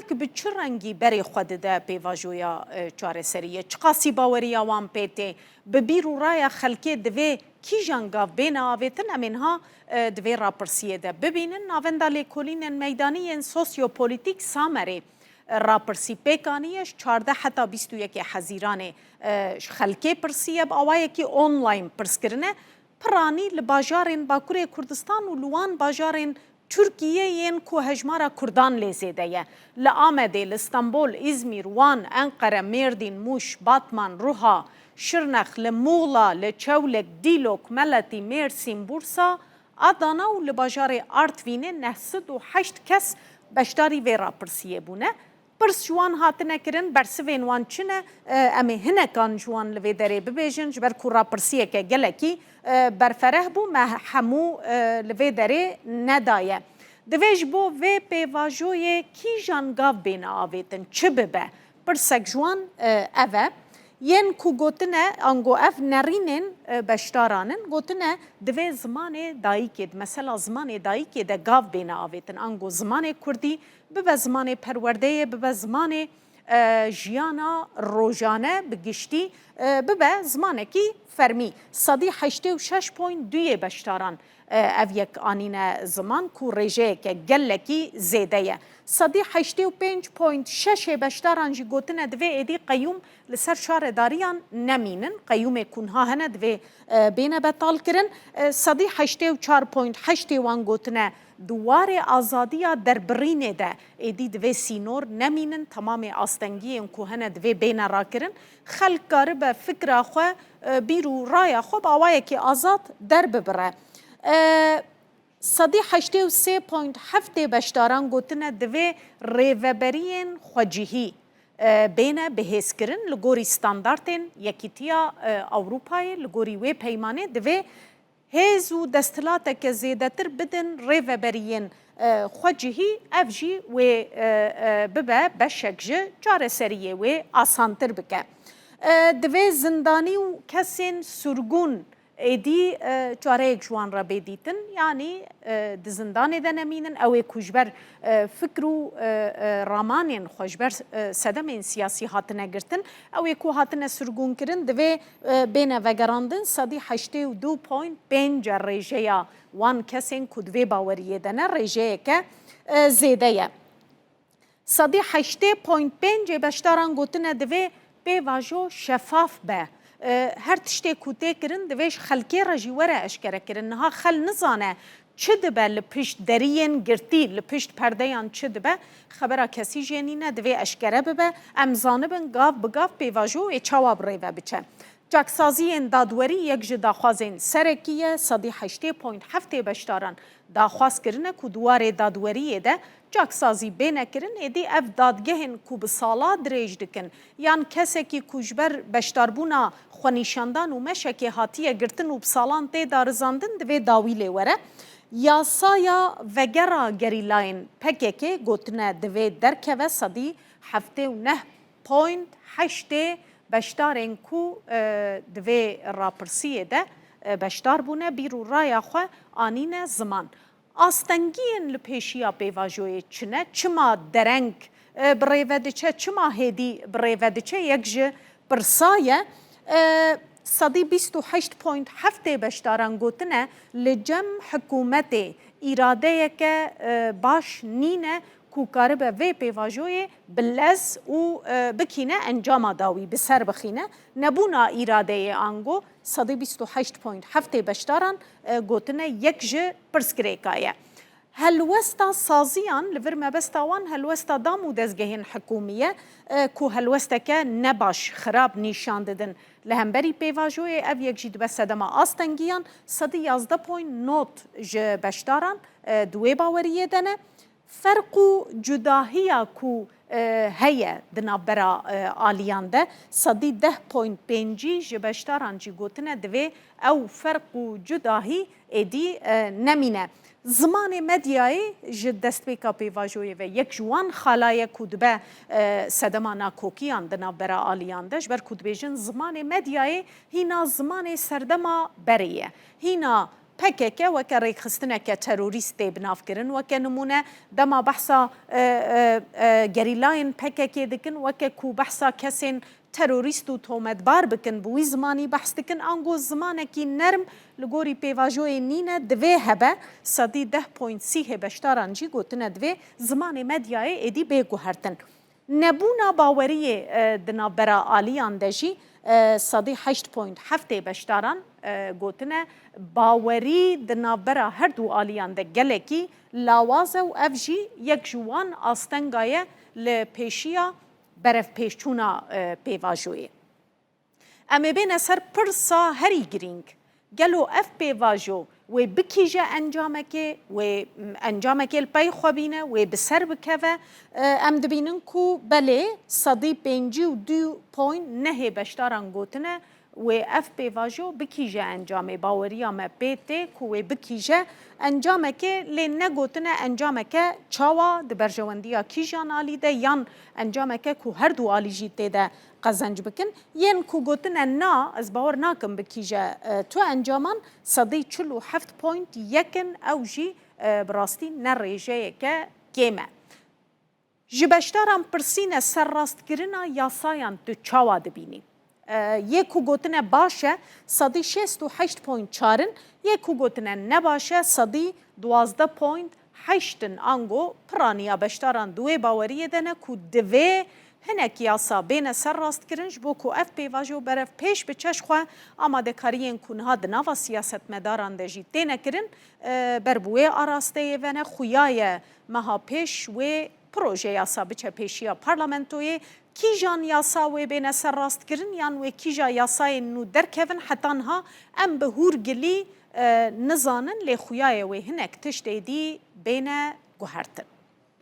خلق به چه رنگی بری خود ده پیواجویا چاره سریه چقاسی باوری وان پیته به بیرو رای خلقی دوی کی جنگاو بین آویتن امینها دوی راپرسیه ده ببینن ناوندا لیکولین میدانی سوسیو پولیتیک سامری راپرسی پیکانیش 14 حتی 21 حزیران خلقی پرسیه با آوایی که آنلاین پرس کرنه پرانی لباجارین باکوری کردستان و لوان باجارین ترکیه ین کو هجمارا کردان لیزیده یه لآمده لستانبول ازمیر وان انقره مردین موش باتمان روها شرنخ لمولا لچولک دیلوک ملتی مرسین بورسا آدانا و لباجار آرتوینه 908 کس بشداری وی راپرسیه بونه پرس جوان هاتنه کرن برسوین وان چنه امی هنکان جوان لوی داره ببیجن جبر کو راپرسیه که گلکی برفره بو همو لوی داره ندایه دویج بو وی پیواجوی کی جانگاو بین آویتن چه ببه پرسک جوان اوه ین کو گوتنه انگو اف نرینن بشتارانن گوتنه دوی زمان دایی کد مثلا زمان دایی کد گاو بین آویتن انگو زمان کردی ببه زمان پرورده ببه زمان جیانا روزانه بگشتی ببه زمانه کی فرمی صدی 86.2 بشتاران او یک آنین زمان کو رژه که گلکی زیده صدی 85.6 بشتاران جی گوتنه دوی ایدی قیوم لسر شار داریان نمینن قیوم کنها هنه دوی بین بطال کرن صدی 84.8 وان گوتنه دوار آزادی در برینه ده ایدی دوی سینور نمینن تمام آستنگی ان کو هنه دوی بین را کرن خلق کاره به فکر خواه بیرو رای خواه باوایه که آزاد در ببره صدی 83.7 بشتاران گوتنه دوی ریوبرین خواجهی بین بهیس کرن لگوری ستاندارتین یکیتیا اوروپای لگوری وی پیمانه دوی هیز و دستلات که زیده تر بدن ریوبرین خواجهی افجی و ببه بشکجه جار سریه و آسانتر بکه دوی زندانی و کسین سرگون ایدی چاره یک جوان را بیدیتن یعنی د زندان ده نمینن او کجبر فکر و رامانین خوشبر صدم سیاسی هاتنه گرتن او کو هاتنه سرگون کرن دوی بین وگراندن صدی 82.5 ریجه وان کسین کدوی باوریه دنه ریجه که زیده یه صدی 8.5 بشتاران گوتنه دوی به واجو شفاف به هر تشتی کوته کرن دویش خلکی را جیوره اشکره کرن نها خل نزانه چه دبه لپشت درین گرتی لپشت پردهان چه دبه خبره کسی جنینه دوی اشکره ببه امزانه بن گاف بگاف پیواجو ای چواب ریوه بچه جاکسازی دادوری یک جه داخوازین سرکیه صدی 8.7 بشتاران داخواز کرنه که دوار دادوریه ده جاکسازی بینه کرن ایدی اف دادگهن که بسالا دریج دکن یان کسی که کجبر بشتاربونا خونیشاندان و مشکی هاتیه گرتن و بسالان تی دارزاندن دوی داویله وره یاسایا وگرا گریلاین پکیکه گوتنه دوی درکه و صدی 79.8 بشتارن کو دوی راپرسیه ده بشتار بونه بیرو رای خواه آنین زمان آستنگین لپیشیا پیواجوی چنه چما درنگ بریودچه چما هدی بریودچه یک جه برسایه صدی 28.7 بشتاران گوتنه لجم حکومت اراده که باش نینه کوکاره به وی پیواجوی بلز و بکینه انجام داوی بسر بخینه نبونا اراده آنگو صدی 28.7 بشتاران گوتنه یک جه پرسکریکایه هلوستا سازیان لور مبستاوان هلوستا دامو دزگهین حکومیه کو هلوستا که نباش خراب نیشان ددن لهمبری پیواجوی او یک جید بسدما آستنگیان صدی 11.9 جه بشتاران دوی باوریه دنه فرق و جداهی کو هیه دنابرا آلیان ده صدی 10.5 جبشتاران جی گوتنه دوی او فرق و جداهی ایدی نمینه زمان مدیای جد دست بیکا پیواجوی و یک جوان خالای کدبه سدمانا کوکیان دنابرا آلیان ده جبر کدبیجن زمان مدیای هینا زمان سردما بریه هینا PKK وەکە ڕێکخستنێکە تەرۆریستێ بنافکردن وەکە نمونە دەما بەحسا گەریلاین PKK دکن وەکە کو بەحسا کەسێن تەرۆریست و تۆمەتبار بکن بووی زمانی بەحس دکن ئەنگۆ زمانێکی نەرم li gorî pêvajoyê nîne divê hebe sedî 10.30 hêbeşdaran jî gotine divê zimanê medyayê êdî bêguhertin. Nebûna baweriyê di navbera aliyan de jî sedî 8.7 hêbeşdaran gotine bawerî di navbera her du aliyan de gelekî lawaz e û ev jî yek ji wan astenga ye li pêşiya berevpêşçûna pêvajoyê. Em ê bêne ser pirsa herî girîng. Gelo ev pêvajo wê bikîje encamekê wê encamekê li pey xwe bîne wê bi ser bikeve em dibînin ku belê sedî 52.9 hêbeşdaran gotine wê ev pêvajo bikîje encamê baweriya me pê tê ku wê bikîje encamekê lê negotine encameke çawa di berjewendiya kîjan alî de yan encameke ku her du alî jî tê de qezenc bikin yên ku gotine na ez bawer nakim bikîje tu encaman sedî 47.1 ew jî bi rastî ne rêjeyeke kêm e. Ji beşdaran pirsîne serrastkirina yasayan tu çawa dibînî. Yê ku gotine baş e sedî 68.4 yê ku gotine ne baş e sedî 12.8 ango piraniya beşdaran duê baweriyê de ne ku divê hinek yasa bêne serrastkirin ji bo ku ev pêvajo berev pêş bi çeş xwe amadekariyên ku niha di nava siyasetmedaran de jî têne kirin ber bi wê arasteyê ve ne xuya ye meha pêş wê proje yasa biçe pêşiya parlamentoyê kîjan yasa wê bêne serrastkirin yan wê kîja yasayên nû derkevin heta niha em bi hûrgilî nizanin lê xuyayê wê hinek tiştê dî bêne guhertin.